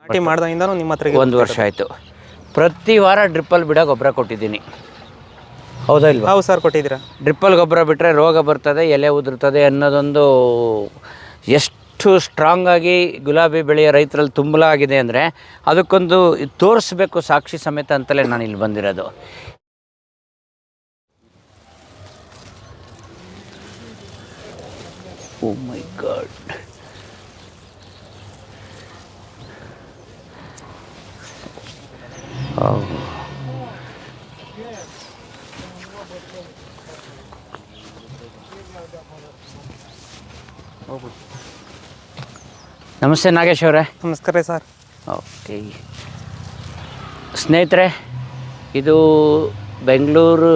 ನಾಟಿ ಮಾಡ್ದಾಗಿಂದನೂ ನಿಮ್ಮ ಹತ್ರ 1 ವರ್ಷ ಆಯಿತು. ಪ್ರತಿ ವಾರ ಡ್ರಿಪ್ಪಲ್ಲಿ ಬಿಡೋ ಗೊಬ್ಬರ ಕೊಟ್ಟಿದ್ದೀನಿ, ಹೌದಾ ಇಲ್ವಾ? ಹೌದು ಸರ್, ಕೊಟ್ಟಿದ್ದೀರಾ. ಡ್ರಿಪ್ಪಲ್ಲಿ ಗೊಬ್ಬರ ಬಿಟ್ಟರೆ ರೋಗ ಬರ್ತದೆ, ಎಲೆ ಉದುರ್ತದೆ ಅನ್ನೋದೊಂದು ಎಷ್ಟು ಸ್ಟ್ರಾಂಗಾಗಿ ಗುಲಾಬಿ ಬೆಳೆಯೋ ರೈತರಲ್ಲಿ ತುಂಬಲಾಗಿದೆ ಅಂದರೆ ಅದಕ್ಕೊಂದು ತೋರಿಸ್ಬೇಕು ಸಾಕ್ಷಿ ಸಮೇತ ಅಂತಲೇ ನಾನು ಇಲ್ಲಿ ಬಂದಿರೋದು. ಓ ಮೈ ಗಾಡ್, ನಮಸ್ತೆ ನಾಗೇಶ್ ಅವರೇ. ನಮಸ್ಕಾರ ಸರ್. ಓಕೆ ಸ್ನೇಹಿತರೆ, ಇದು ಬೆಂಗಳೂರು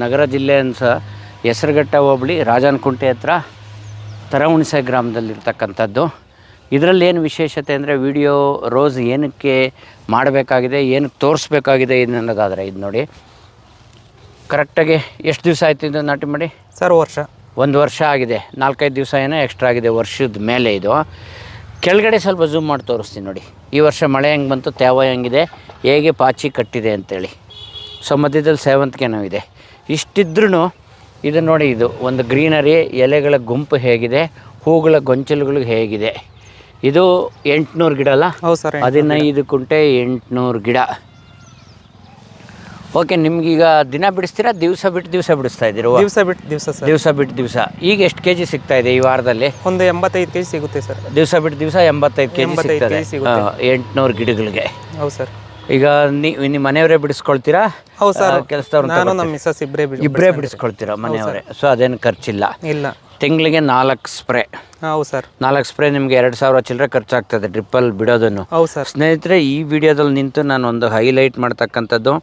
ನಗರ ಜಿಲ್ಲೆ ಅನ್ಸ ಹೆಸರುಘಟ್ಟ ಹೋಬಳಿ ರಾಜನಕುಂಟೆ ಹತ್ರ ತರಹುಣಸೆ ಗ್ರಾಮದಲ್ಲಿರ್ತಕ್ಕಂಥದ್ದು. ಇದರಲ್ಲಿ ಏನು ವಿಶೇಷತೆ ಅಂದರೆ ವಿಡಿಯೋ ರೋಸ್ ಏನಕ್ಕೆ ಮಾಡಬೇಕಾಗಿದೆ, ಏನಕ್ಕೆ ತೋರಿಸ್ಬೇಕಾಗಿದೆ ಅನ್ನೋದಾದರೆ ಇದು ನೋಡಿ. ಕರೆಕ್ಟಾಗಿ ಎಷ್ಟು ದಿವಸ ಆಯ್ತು ಇದು ನಾಟಿ ಮಾಡಿ? ಸರ್ ವರ್ಷ, 1 ವರ್ಷ ಆಗಿದೆ. 4-5 ದಿವಸ ಏನೋ ಎಕ್ಸ್ಟ್ರಾ ಆಗಿದೆ ವರ್ಷದ ಮೇಲೆ. ಇದು ಕೆಳಗಡೆ ಸ್ವಲ್ಪ ಝೂಮ್ ಮಾಡಿ ತೋರಿಸ್ತೀನಿ ನೋಡಿ. ಈ ವರ್ಷ ಮಳೆ ಹೆಂಗೆ ಬಂತು, ತೇವ ಹೆಂಗಿದೆ, ಹೇಗೆ ಪಾಚಿ ಕಟ್ಟಿದೆ ಅಂತೇಳಿ. ಸೊ ಮಧ್ಯದಲ್ಲಿ ಸೇವಂತಿಗೆನೂ ಇದೆ. ಇಷ್ಟಿದ್ರೂ ಇದು ನೋಡಿ, ಇದು ಒಂದು ಗ್ರೀನರಿ, ಎಲೆಗಳ ಗುಂಪು ಹೇಗಿದೆ, ಹೂಗಳ ಗೊಂಚಲುಗಳು ಹೇಗಿದೆ. ಇದು 800 ಗಿಡ ಅಲ್ಲ? ಹೌದು ಸರ್, 15 ಕುಂಟೆ 800 ಗಿಡ. ಓಕೆ, ನಿಮ್ಗೀಗ ದಿನ ಬಿಡಿಸ್ತೀರಾ, ದಿವಸ ಬಿಟ್ಟು ದಿವಸ ಬಿಡಿಸ್ತಾ ಇದ್ದೀರಾ? ದಿವಸ ಬಿಟ್ಟು ದಿವಸ ಸರ್. ದಿವಸ ಬಿಟ್ಟು ದಿವಸ. ಈಗ ಎಷ್ಟು ಕೆ ಜಿ ಸಿಗ್ತಾ ಇದೆ ಈ ವಾರದಲ್ಲಿ? ಒಂದು 85 kg ಸಿಗುತ್ತೆ ಸರ್. ದಿವಸ ಬಿಟ್ಟು ದಿವಸ 85 kg ಸಿಗ್ತದೆ 800 ಗಿಡಗಳಿಗೆ. ಹೌದು ಸರ್. ಈಗ ನಿಮ್ಮ ಮನೆಯವರೇ ಬಿಡಿಸ್ಕೊಳ್ತೀರಾ? ಹೌದು ಸರ್, ಕೆಲಸದವ್ರು ನಾನು ನಮ್ಮ ಮಿಸಸ್ ಇಬ್ಬರೇ ಬಿಡಿಸ್ಕೊಳ್ತೀರಾ ಮನೆಯವರೇ? ಸೊ ಅದೇನು ಖರ್ಚಿಲ್ಲ. ಇಲ್ಲ. ತಿಂಗಳಿಗೆ 4 ಸ್ಪ್ರೇ. ಹೌದು ಸರ್. 4 ಸ್ಪ್ರೇ ನಿಮಗೆ 2000 ಚಿಲ್ಲರೆ ಖರ್ಚಾಗ್ತದೆ ಡ್ರಿಪ್ಪಲ್ಲಿ ಬಿಡೋದನ್ನು. ಹೌದು ಸರ್. ಸ್ನೇಹಿತರೆ, ಈ ವಿಡಿಯೋದಲ್ಲಿ ನಿಂತು ನಾನು ಒಂದು ಹೈಲೈಟ್ ಮಾಡ್ತಕ್ಕಂಥದ್ದು,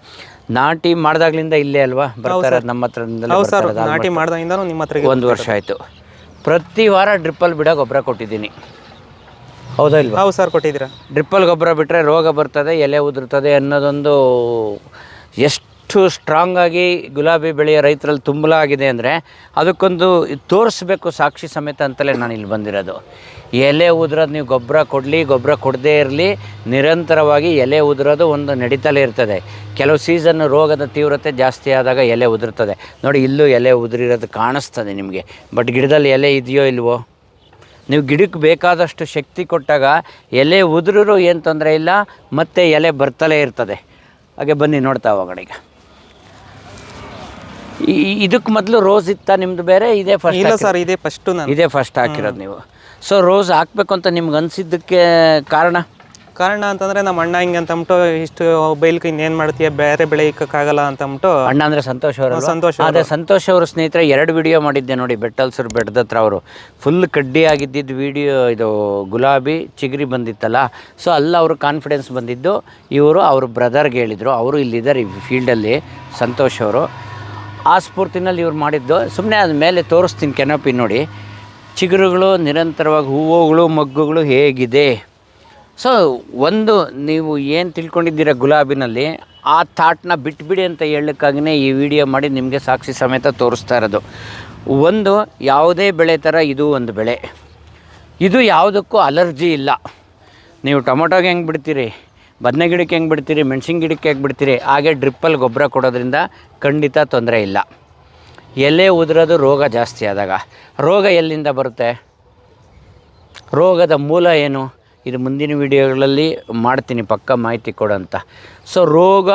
ನಾಟಿ ಮಾಡಿದಾಗ್ಲಿಂದ ಇಲ್ಲೇ ಅಲ್ವಾ ಬರ್ತಾರೆ ನಮ್ಮ ಹತ್ರ? ಹೌದು ಸರ್, ನಾಟಿ ಮಾಡ್ದಾಗಿಂದನೂ ನಿಮ್ಮ ಹತ್ರ 1 ವರ್ಷ ಆಯಿತು. ಪ್ರತಿ ವಾರ ಡ್ರಿಪ್ಪಲ್ಲಿ ಬಿಡೋ ಗೊಬ್ಬರ ಕೊಟ್ಟಿದ್ದೀನಿ, ಹೌದಾ ಇಲ್ವಾ? ಹೌದು ಸರ್, ಕೊಟ್ಟಿದ್ದೀರಾ. ಡ್ರಿಪ್ಪಲ್ಲಿ ಗೊಬ್ಬರ ಬಿಟ್ಟರೆ ರೋಗ ಬರ್ತದೆ, ಎಲೆ ಉದುರ್ತದೆ ಅನ್ನೋದೊಂದು ಎಷ್ಟು ಸ್ಟ್ರಾಂಗಾಗಿ ಗುಲಾಬಿ ಬೆಳೆಯೋ ರೈತರಲ್ಲಿ ತುಂಬಲಾಗಿದೆ ಅಂದರೆ ಅದಕ್ಕೊಂದು ತೋರಿಸ್ಬೇಕು ಸಾಕ್ಷಿ ಸಮೇತ ಅಂತಲೇ ನಾನು ಇಲ್ಲಿ ಬಂದಿರೋದು. ಎಲೆ ಉದುರೋದು ನೀವು ಗೊಬ್ಬರ ಕೊಡಲಿ, ಗೊಬ್ಬರ ಕೊಡದೇ ಇರಲಿ, ನಿರಂತರವಾಗಿ ಎಲೆ ಉದುರೋದು ಒಂದು ನಡೀತಲೇ ಇರ್ತದೆ. ಕೆಲವು ಸೀಸನ್ ರೋಗದ ತೀವ್ರತೆ ಜಾಸ್ತಿ ಆದಾಗ ಎಲೆ ಉದುರ್ತದೆ ನೋಡಿ. ಇಲ್ಲೂ ಎಲೆ ಉದುರಿರೋದು ಕಾಣಿಸ್ತದೆ ನಿಮಗೆ. ಬಟ್ ಗಿಡದಲ್ಲಿ ಎಲೆ ಇದೆಯೋ ಇಲ್ವೋ? ನೀವು ಗಿಡಕ್ಕೆ ಬೇಕಾದಷ್ಟು ಶಕ್ತಿ ಕೊಟ್ಟಾಗ ಎಲೆ ಉದುರೂ ಏನು ತೊಂದರೆ ಇಲ್ಲ, ಮತ್ತು ಎಲೆ ಬರ್ತಲೇ ಇರ್ತದೆ. ಹಾಗೆ ಬನ್ನಿ ನೋಡ್ತಾ ಹೋಗೋಣ. ಈಗ ಇದಕ್ಕೆ ಮೊದಲು ರೋಸ್ ಇತ್ತಾ ನಿಮ್ಮದು ಬೇರೆ? ಇದೇ ಫಸ್ಟ್? ಇಲ್ಲ ಸರ್, ಇದೇ ಫಸ್ಟು. ಇದೇ ಫಸ್ಟ್ ಹಾಕಿರೋದು ನೀವು. ಸೊ ರೋಸ್ ಹಾಕಬೇಕು ಅಂತ ನಿಮ್ಗೆ ಅನಿಸಿದ್ದಕ್ಕೆ ಕಾರಣ ಅಂತಂದರೆ ನಮ್ಮ ಅಣ್ಣ ಹಿಂಗೆ ಅಂತಂದ್ಬಿಟ್ಟು, ಇಷ್ಟು ಬೈಲ್ಗೆ ಇನ್ನೇನು ಮಾಡ್ತೀಯ, ಬೇರೆ ಬೆಳೆ ಇಕ್ಕೋಕ್ಕಾಗಲ್ಲ ಅಂತಂದ್ಬಿಟ್ಟು. ಅಣ್ಣ ಅಂದರೆ ಸಂತೋಷ್ ಅವರು? ಸಂತೋಷ್. ಅದೇ ಸಂತೋಷ್ ಅವರು ಸ್ನೇಹಿತರೆ 2 ವಿಡಿಯೋ ಮಾಡಿದ್ದೆ ನೋಡಿ, ಬೆಟ್ಟಲ್ಸರು ಬೆಟ್ಟದ ಹತ್ರ. ಅವರು ಫುಲ್ ಕಡ್ಡಿ ಆಗಿದ್ದಿದ್ದು ವಿಡಿಯೋ, ಇದು ಗುಲಾಬಿ ಚಿಗುರಿ ಬಂದಿತ್ತಲ್ಲ. ಸೊ ಅಲ್ಲ ಅವರು ಕಾನ್ಫಿಡೆನ್ಸ್ ಬಂದಿದ್ದು. ಇವರು ಅವ್ರ ಬ್ರದರ್ಗೆ ಹೇಳಿದರು, ಅವರು ಇಲ್ಲಿದ್ದಾರೆ ಈ ಫೀಲ್ಡಲ್ಲಿ, ಸಂತೋಷ್ ಅವರು. ಆ ಸ್ಫೂರ್ತಿನಲ್ಲಿ ಇವ್ರು ಮಾಡಿದ್ದು. ಸುಮ್ಮನೆ ಅದ ಮೇಲೆ ತೋರಿಸ್ತೀನಿ ಕೆನಪಿ ನೋಡಿ. ಚಿಗುರುಗಳು ನಿರಂತರವಾಗಿ, ಹೂವುಗಳು ಮೊಗ್ಗುಗಳು ಹೇಗಿದೆ. ಸೊ ಒಂದು ನೀವು ಏನು ತಿಳ್ಕೊಂಡಿದ್ದೀರ ಗುಲಾಬಿನಲ್ಲಿ, ಆ ಥಾಟ್ನ ಬಿಟ್ಬಿಡಿ ಅಂತ ಹೇಳೋಕ್ಕಾಗಿಯೇ ಈ ವಿಡಿಯೋ ಮಾಡಿ ನಿಮಗೆ ಸಾಕ್ಷಿ ಸಮೇತ ತೋರಿಸ್ತಾ ಇರೋದು. ಒಂದು ಯಾವುದೇ ಬೆಳೆ ಥರ ಇದು ಒಂದು ಬೆಳೆ. ಇದು ಯಾವುದಕ್ಕೂ ಅಲರ್ಜಿ ಇಲ್ಲ. ನೀವು ಟೊಮೊಟೊಗೆ ಹೆಂಗೆ ಬಿಡ್ತೀರಿ, ಬದನೆ ಗಿಡಕ್ಕೆ ಹೆಂಗೆ ಬಿಡ್ತೀರಿ, ಮೆಣಸಿನ ಗಿಡಕ್ಕೆ ಹೆಂಗೆ ಬಿಡ್ತೀರಿ, ಹಾಗೆ ಡ್ರಿಪ್ಪಲ್ಲಿ ಗೊಬ್ಬರ ಕೊಡೋದ್ರಿಂದ ಖಂಡಿತ ತೊಂದರೆ ಇಲ್ಲ. ಎಲೆ ಉದುರೋದು ರೋಗ ಜಾಸ್ತಿ ಆದಾಗ. ರೋಗ ಎಲ್ಲಿಂದ ಬರುತ್ತೆ? ರೋಗದ ಮೂಲ ಏನು? ಇದು ಮುಂದಿನ ವಿಡಿಯೋಗಳಲ್ಲಿ ಮಾಡ್ತೀನಿ, ಪಕ್ಕ ಮಾಹಿತಿ ಕೊಡೋಂಥ. ಸೊ ರೋಗ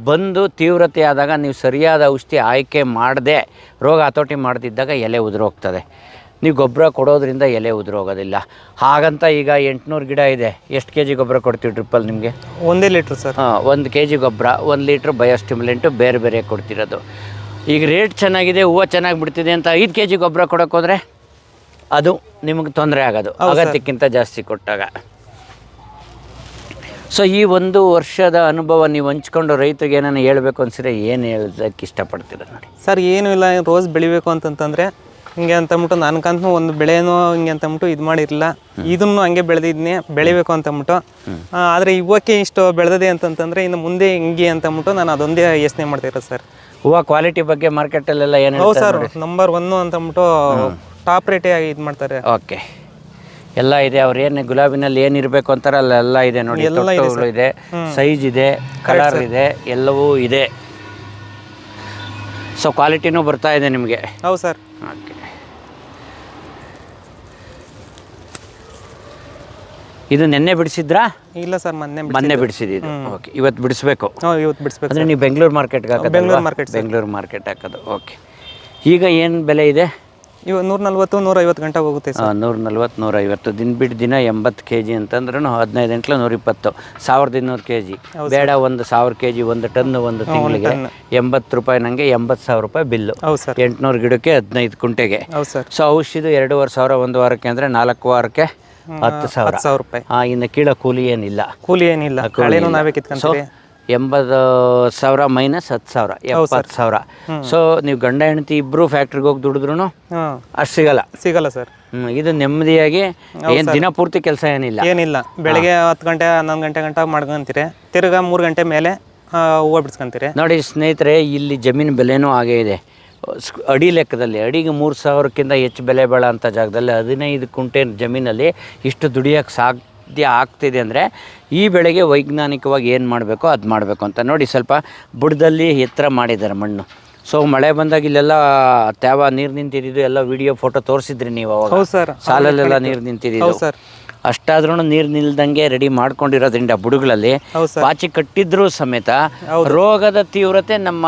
ಬಂದು ತೀವ್ರತೆ ಆದಾಗ ನೀವು ಸರಿಯಾದ ಔಷಧಿ ಆಯ್ಕೆ ಮಾಡದೆ, ರೋಗ ಹತೋಟಿ ಮಾಡದಿದ್ದಾಗ ಎಲೆ ಉದುರೋಗ್ತದೆ. ನೀವು ಗೊಬ್ಬರ ಕೊಡೋದ್ರಿಂದ ಎಲೆ ಉದುರೋಗೋದಿಲ್ಲ. ಹಾಗಂತ ಈಗ 800 ಗಿಡ ಇದೆ, ಎಷ್ಟು ಕೆ ಜಿ ಗೊಬ್ಬರ ಕೊಡ್ತೀವಿ ಡ್ರಿಪ್ಪಲ್ಲಿ ನಿಮಗೆ? 1 ಲೀಟ್ರ್ ಸರ್. 1 ಕೆ ಜಿ ಗೊಬ್ಬರ, 1 ಲೀಟ್ರ್ ಬಯೋಸ್ಟಿಮ್ಯುಲೆಂಟು ಬೇರೆ ಬೇರೆ ಕೊಡ್ತಿರೋದು. ಈಗ ರೇಟ್ ಚೆನ್ನಾಗಿದೆ, ಹೂವು ಚೆನ್ನಾಗಿ ಬಿಡ್ತಿದೆ ಅಂತ 5 ಕೆ ಜಿ ಗೊಬ್ಬರ ಕೊಡೋಕ್ಕೋದ್ರೆ ಅದು ನಿಮಗೆ ತೊಂದರೆ ಆಗೋದು, ಅಗತ್ಯಕ್ಕಿಂತ ಜಾಸ್ತಿ ಕೊಟ್ಟಾಗ. ಸೊ ಈ 1 ವರ್ಷದ ಅನುಭವ ನೀವು ಹಂಚ್ಕೊಂಡು ರೈತರಿಗೆ ಏನಾರು ಹೇಳಬೇಕು ಅನ್ಸಿದ್ರೆ ಏನು ಹೇಳೋದಕ್ಕೆ ಇಷ್ಟಪಡ್ತೀರ ನೋಡಿ? ಸರ್ ಏನೂ ಇಲ್ಲ, ರೋಸ್ ಬೆಳಿಬೇಕು ಅಂತಂತಂದರೆ ಹಿಂಗೆ ಅಂತಂದ್ಬಿಟ್ಟು ನನಗಂತೂ ಒಂದು ಬೆಳೆನೋ ಹಿಂಗೆ ಅಂತಂದ್ಬಿಟ್ಟು ಇದು ಮಾಡಿರಲಿಲ್ಲ. ಇದನ್ನು ಹಂಗೆ ಬೆಳೆದಿದ್ನೇ ಬೆಳಿಬೇಕು ಅಂತಂದ್ಬಿಟ್ಟು. ಆದರೆ ಇವಕ್ಕೆ ಇಷ್ಟು ಬೆಳೆದಿದೆ ಅಂತಂತಂದರೆ ಇನ್ನು ಮುಂದೆ ಹಿಂಗೆ ಅಂತಂದ್ಬಿಟ್ಟು ನಾನು ಅದೊಂದೇ ಯೋಚನೆ ಮಾಡ್ತಿರೋದು ಸರ್. ಹೂವು ಕ್ವಾಲಿಟಿ ಬಗ್ಗೆ ಮಾರ್ಕೆಟಲ್ಲೆಲ್ಲ ಏನು? ಹೌದು ಸರ್, ನಂಬರ್ 1 ಅಂತಂದ್ಬಿಟ್ಟು ಟಾಪ್ ರೇಟೇ ಇದು ಮಾಡ್ತಾರೆ. ಓಕೆ, ಎಲ್ಲ ಇದೆ. ಅವ್ರು ಏನು ಗುಲಾಬಿನಲ್ಲಿ ಏನಿರಬೇಕು ಅಂತಾರೆ ಅಲ್ಲೆಲ್ಲ ಇದೆ ನೋಡಿ. ತೊಟ್ಟುಗಳು ಇದೆ, ಸೈಜ್ ಇದೆ, ಕಲರ್ ಇದೆ, ಎಲ್ಲವೂ ಇದೆ. ಸೊ ಕ್ವಾಲಿಟಿನೂ ಬರ್ತಾ ಇದೆ ನಿಮಗೆ. ಹೌದು ಸರ್. ಓಕೆ, ಇದು ನೆನ್ನೆ ಬಿಡಿಸಿದ್ರಾ? ಇಲ್ಲ ಸರ್, ಮೊನ್ನೆ ಬಿಡಿಸಿದ್ದು. ಓಕೆ, ಇವತ್ತು ಬಿಡಿಸ್ಬೇಕು. ಇವತ್ತು ಬಿಡಿಸ್ಬೇಕು. ಅಂದರೆ ನೀವು ಬೆಂಗಳೂರು ಮಾರ್ಕೆಟ್ಗೆ ಹಾಕೋದು? ಬೆಂಗಳೂರು ಮಾರ್ಕೆಟ್ ಹಾಕೋದು. ಓಕೆ, ಈಗ ಏನು ಬೆಲೆ ಇದೆ? ಇವಾಗ 140-150 ಗಂಟೆ ಹೋಗುತ್ತೆ ಸರ್. 140-150 ದಿನ ಬಿಟ್ಟು ದಿನ 80 kg ಅಂತಂದ್ರೂ 15 ಗಂಟ್ಲೆ 120, 1200 kg. ಬೇಡ 1000 kg, 1 ಟನ್ ಒಂದು ತಿಂಗಳಿಗೆ 80 ರೂಪಾಯಿ. ನನಗೆ 80,000 ರೂಪಾಯಿ ಬಿಲ್ಲು. 800 ಗಿಡಕ್ಕೆ 15 ಕುಂಟೆಗೆ. ಸೊ ಔಷಧಿ 2,500 ಒಂದು ವಾರಕ್ಕೆ ಅಂದರೆ 4 ವಾರಕ್ಕೆ 10,000 ರೂಪಾಯಿ. ಇನ್ನು ಕೀಳ ಕೂಲಿ ಏನಿಲ್ಲ. ನಾವೇ ಕಿತ್ಕೊಂತೀವಿ. 80,000 ಮೈನಸ್ 10,000, 70,000. ಸೊ ನೀವು ಗಂಡ ಹೆಂಡತಿ ಇಬ್ರು ಫ್ಯಾಕ್ಟ್ರಿಗೆ ಹೋಗಿ ದುಡಿದ್ರು ಅಷ್ಟು ಸಿಗಲ್ಲ ಸರ್. ಇದು ನೆಮ್ಮದಿಯಾಗಿ ಏನು ದಿನ ಪೂರ್ತಿ ಕೆಲಸ ಏನಿಲ್ಲ. ಬೆಳಿಗ್ಗೆ 10 ಗಂಟೆ 11 ಗಂಟೆ ಮಾಡ್ಕೊಂತೀರಿ, ತಿರ್ಗಾ 3 ಗಂಟೆ ಮೇಲೆ ಹೂವು ಬಿಡ್ಸ್ಕೊಂತೀರಿ. ನೋಡಿ ಸ್ನೇಹಿತರೆ, ಇಲ್ಲಿ ಜಮೀನು ಬೆಲೆನೂ ಹಾಗೇ ಇದೆ. ಅಡಿ ಲೆಕ್ಕದಲ್ಲಿ ಅಡಿಗೆ 3,000ಕ್ಕಿಂತ ಹೆಚ್ಚು ಬೆಲೆ ಬಾಳೋ ಅಂಥ ಜಾಗದಲ್ಲಿ 15 ಕುಂಟೆ ಜಮೀನಲ್ಲಿ ಇಷ್ಟು ದುಡಿಯೋಕ್ಕೆ ಸಾಧ್ಯ ಆಗ್ತಿದೆ ಅಂದರೆ ಈ ಬೆಳೆಗೆ ವೈಜ್ಞಾನಿಕವಾಗಿ ಏನು ಮಾಡಬೇಕೋ ಅದು ಮಾಡಬೇಕು ಅಂತ. ನೋಡಿ, ಸ್ವಲ್ಪ ಬುಡದಲ್ಲಿ ಎತ್ತರ ಮಾಡಿದ್ದಾರೆ ಮಣ್ಣು. ಸೊ ಮಳೆ ಬಂದಾಗ ಇಲ್ಲೆಲ್ಲ ತ್ಯಾವ ನೀರು ನಿಂತಿದ್ದು ಎಲ್ಲ ವಿಡಿಯೋ ಫೋಟೋ ತೋರಿಸಿದ್ರಿ ನೀವು ಅವಾಗ. ಸಾಲಲ್ಲೆಲ್ಲ ನೀರು ನಿಂತಿದ್ದು. ಅಷ್ಟಾದ್ರೂ ನೀರು ನಿಲ್ದಂಗೆ ರೆಡಿ ಮಾಡ್ಕೊಂಡಿರೋದ್ರಿಂದ ಬುಡಗಳಲ್ಲಿ ಪಾಚಿ ಕಟ್ಟಿದ್ರೂ ಸಮೇತ ರೋಗದ ತೀವ್ರತೆ ನಮ್ಮ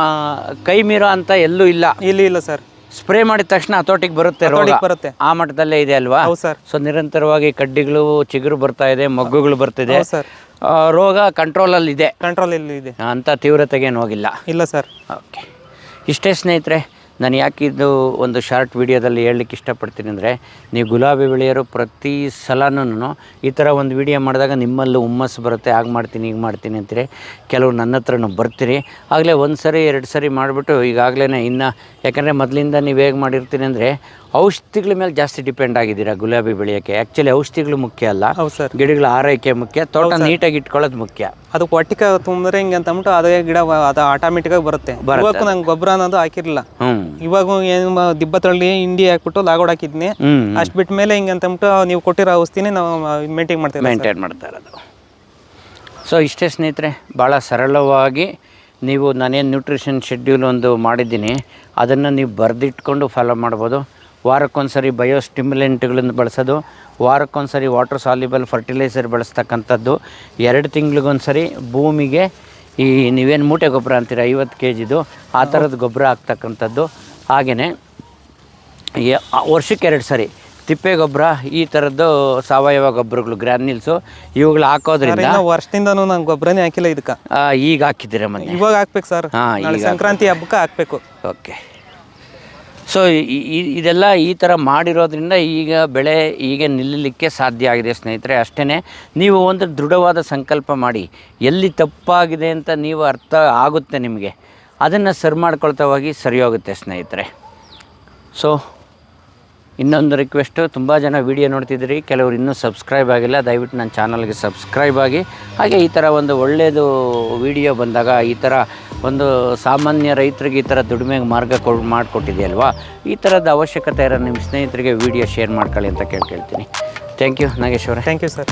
ಕೈ ಮೀರೋ ಅಂತ ಎಲ್ಲೂ ಇಲ್ಲ ಸರ್. ಸ್ಪ್ರೇ ಮಾಡಿದ ತಕ್ಷಣ ಹತೋಟಿಗೆ ಬರುತ್ತೆ, ಬರುತ್ತೆ. ಆ ಮಟ್ಟದಲ್ಲೇ ಇದೆ ಅಲ್ವಾ? ಸೊ ನಿರಂತರವಾಗಿ ಕಡ್ಡಿಗಳು, ಚಿಗುರು ಬರ್ತಾ ಇದೆ, ಮೊಗ್ಗುಗಳು ಬರ್ತಿದೆ. ರೋಗ ಕಂಟ್ರೋಲ್ ಅಲ್ಲಿ ಇದೆ ಅಂತ ತೀವ್ರತೆಗೇನು ಹೋಗಿಲ್ಲ ಸರ್. ಓಕೆ, ಇಷ್ಟೇ ಸ್ನೇಹಿತರೆ. ನಾನು ಯಾಕೆ ಇದು ಒಂದು ಶಾರ್ಟ್ ವಿಡಿಯೋದಲ್ಲಿ ಹೇಳಲಿಕ್ಕೆ ಇಷ್ಟಪಡ್ತೀನಿ ಅಂದರೆ, ನೀವು ಗುಲಾಬಿ ಬೆಳೆಯೋರು ಪ್ರತಿ ಸಲನೂ ಈ ಥರ ಒಂದು ವಿಡಿಯೋ ಮಾಡಿದಾಗ ನಿಮ್ಮಲ್ಲೂ ಹುಮ್ಮಸ್ಸು ಬರುತ್ತೆ. ಆಗ ಮಾಡ್ತೀನಿ, ಈಗ ಮಾಡ್ತೀನಿ ಅಂತೀರಿ. ಕೆಲವು ನನ್ನ ಹತ್ರನೂ ಬರ್ತೀರಿ. ಆಗಲೇ 1 ಸರಿ 2 ಸರಿ ಮಾಡಿಬಿಟ್ಟು ಈಗಾಗಲೇ ಇನ್ನು, ಯಾಕಂದರೆ ಮೊದಲಿಂದ ನೀವು ಹೇಗೆ ಮಾಡಿರ್ತೀನಿ ಅಂದರೆ ಔಷಧಿಗಳ ಮೇಲೆ ಜಾಸ್ತಿ ಡಿಪೆಂಡ್ ಆಗಿದ್ದೀರಾ ಗುಲಾಬಿ ಬೆಳೆಯೋಕ್ಕೆ. ಆ್ಯಕ್ಚುಲಿ ಔಷಧಿಗಳು ಮುಖ್ಯ ಅಲ್ಲ, ಗಿಡಗಳ ಆರೈಕೆ ಮುಖ್ಯ, ತೋಟ ನೀಟಾಗಿ ಇಟ್ಕೊಳ್ಳೋದು ಮುಖ್ಯ. ಅದು ಒಟ್ಟಿಗೆ ತುಂಬಿದ್ರೆ ಹಿಂಗೆ ಅಂತ ಅಂದ್ಬಿಟ್ಟು ಅದೇ ಗಿಡ ಅದು ಆಟೋಮೆಟಿಕಾಗಿ ಬರುತ್ತೆ. ಇವಾಗ ನಂಗೆ ಗೊಬ್ಬರ ಅನ್ನೋದು ಹಾಕಿರಲಿಲ್ಲ. ಇವಾಗ ಏನು ದಿಬ್ಬ ತಳ್ಳಿ ಹಿಂಡಿ ಹಾಕ್ಬಿಟ್ಟು ಲಾಗೋಡ್ ಹಾಕಿದ್ನಿ. ಅಷ್ಟು ಬಿಟ್ಟ ಮೇಲೆ ಹಿಂಗೆ ಅಂತ ಅಂದ್ಬಿಟ್ಟು ನೀವು ಕೊಟ್ಟಿರೋ ಔಷಧಿನೇ ನಾವು ಮೇಂಟೈನ್ ಮಾಡ್ತಾ ಇರೋದು. ಸೊ ಇಷ್ಟೇ ಸ್ನೇಹಿತರೆ, ಭಾಳ ಸರಳವಾಗಿ ನೀವು ನಾನೇನು ನ್ಯೂಟ್ರಿಷನ್ ಶೆಡ್ಯೂಲ್ ಒಂದು ಮಾಡಿದ್ದೀನಿ ಅದನ್ನು ನೀವು ಬರೆದಿಟ್ಕೊಂಡು ಫಾಲೋ ಮಾಡ್ಬೋದು. ವಾರಕ್ಕೊಂದ್ಸರಿ ಬಯೋ ಸ್ಟಿಮ್ಯುಲೆಂಟ್ಗಳನ್ನು ಬಳಸೋದು, ವಾರಕ್ಕೊಂದ್ಸರಿ ವಾಟರ್ ಸಾಲ್ಯುಬಲ್ ಫರ್ಟಿಲೈಸರ್ ಬಳಸ್ತಕ್ಕಂಥದ್ದು, 2 ತಿಂಗಳಿಗೊಂದ್ಸರಿ ಭೂಮಿಗೆ ಈ ನೀವೇನು ಮೂಟೆ ಗೊಬ್ಬರ ಅಂತೀರ 50 kgದು ಆ ಥರದ ಗೊಬ್ಬರ ಹಾಕ್ತಕ್ಕಂಥದ್ದು. ಹಾಗೆಯೇ ವರ್ಷಕ್ಕೆ 2 ಸರಿ ತಿಪ್ಪೆ ಗೊಬ್ಬರ, ಈ ಥರದ್ದು ಸಾವಯವ ಗೊಬ್ಬರಗಳು, ಗ್ರಾನ್ಯೂಲ್ಸು, ಇವುಗಳು ಹಾಕೋದ್ರಿಂದ. ವರ್ಷದಿಂದನೂ ನಾನು ಗೊಬ್ಬರನೇ ಹಾಕಿಲ್ಲ ಇದಕ್ಕೆ. ಈಗ ಹಾಕಿದ್ದೀರ ಮೊನ್ನೆ? ಇವಾಗ ಹಾಕ್ಬೇಕು ಸರ್. ಸಂಕ್ರಾಂತಿ ಹಬ್ಬಕ್ಕೆ ಹಾಕಬೇಕು. ಓಕೆ. ಸೊ ಇದೆಲ್ಲ ಈ ಥರ ಮಾಡಿರೋದ್ರಿಂದ ಈಗ ಬೆಳೆ ಹೀಗೆ ನಿಲ್ಲಲಿಕ್ಕೆ ಸಾಧ್ಯ ಆಗಿದೆ ಸ್ನೇಹಿತರೆ. ಅಷ್ಟೇ, ನೀವು ಒಂದು ದೃಢವಾದ ಸಂಕಲ್ಪ ಮಾಡಿ, ಎಲ್ಲಿ ತಪ್ಪಾಗಿದೆ ಅಂತ ನೀವು ಅರ್ಥ ಆಗುತ್ತೆ ನಿಮಗೆ, ಅದನ್ನು ಸರಿ ಮಾಡ್ಕೊಳ್ತಾ ಹೋಗಿ ಸರಿ ಹೋಗುತ್ತೆ ಸ್ನೇಹಿತರೆ. ಸೊ ಇನ್ನೊಂದು ರಿಕ್ವೆಸ್ಟು, ತುಂಬ ಜನ ವೀಡಿಯೋ ನೋಡ್ತಿದ್ದೀರಿ, ಕೆಲವರು ಇನ್ನೂ ಸಬ್ಸ್ಕ್ರೈಬ್ ಆಗಿಲ್ಲ. ದಯವಿಟ್ಟು ನನ್ನ ಚಾನಲ್ಗೆ ಸಬ್ಸ್ಕ್ರೈಬ್ ಆಗಿ. ಹಾಗೆ ಈ ಥರ ಒಂದು ಒಳ್ಳೆಯದು ವಿಡಿಯೋ ಬಂದಾಗ, ಈ ಥರ ಒಂದು ಸಾಮಾನ್ಯ ರೈತರಿಗೆ ಈ ಥರ ದುಡಿಮೆಗೆ ಮಾರ್ಗ ಮಾಡಿಕೊಟ್ಟಿದೆಯಲ್ವಾ, ಈ ಥರದ ಅವಶ್ಯಕತೆ ಇರೋ ನಿಮ್ಮ ಸ್ನೇಹಿತರಿಗೆ ವಿಡಿಯೋ ಶೇರ್ ಮಾಡ್ಕೊಳ್ಳಿ ಅಂತ ಕೇಳ್ತೀನಿ. ಥ್ಯಾಂಕ್ ಯು ನಾಗೇಶ್ ಅವರೇ. Thank you sir.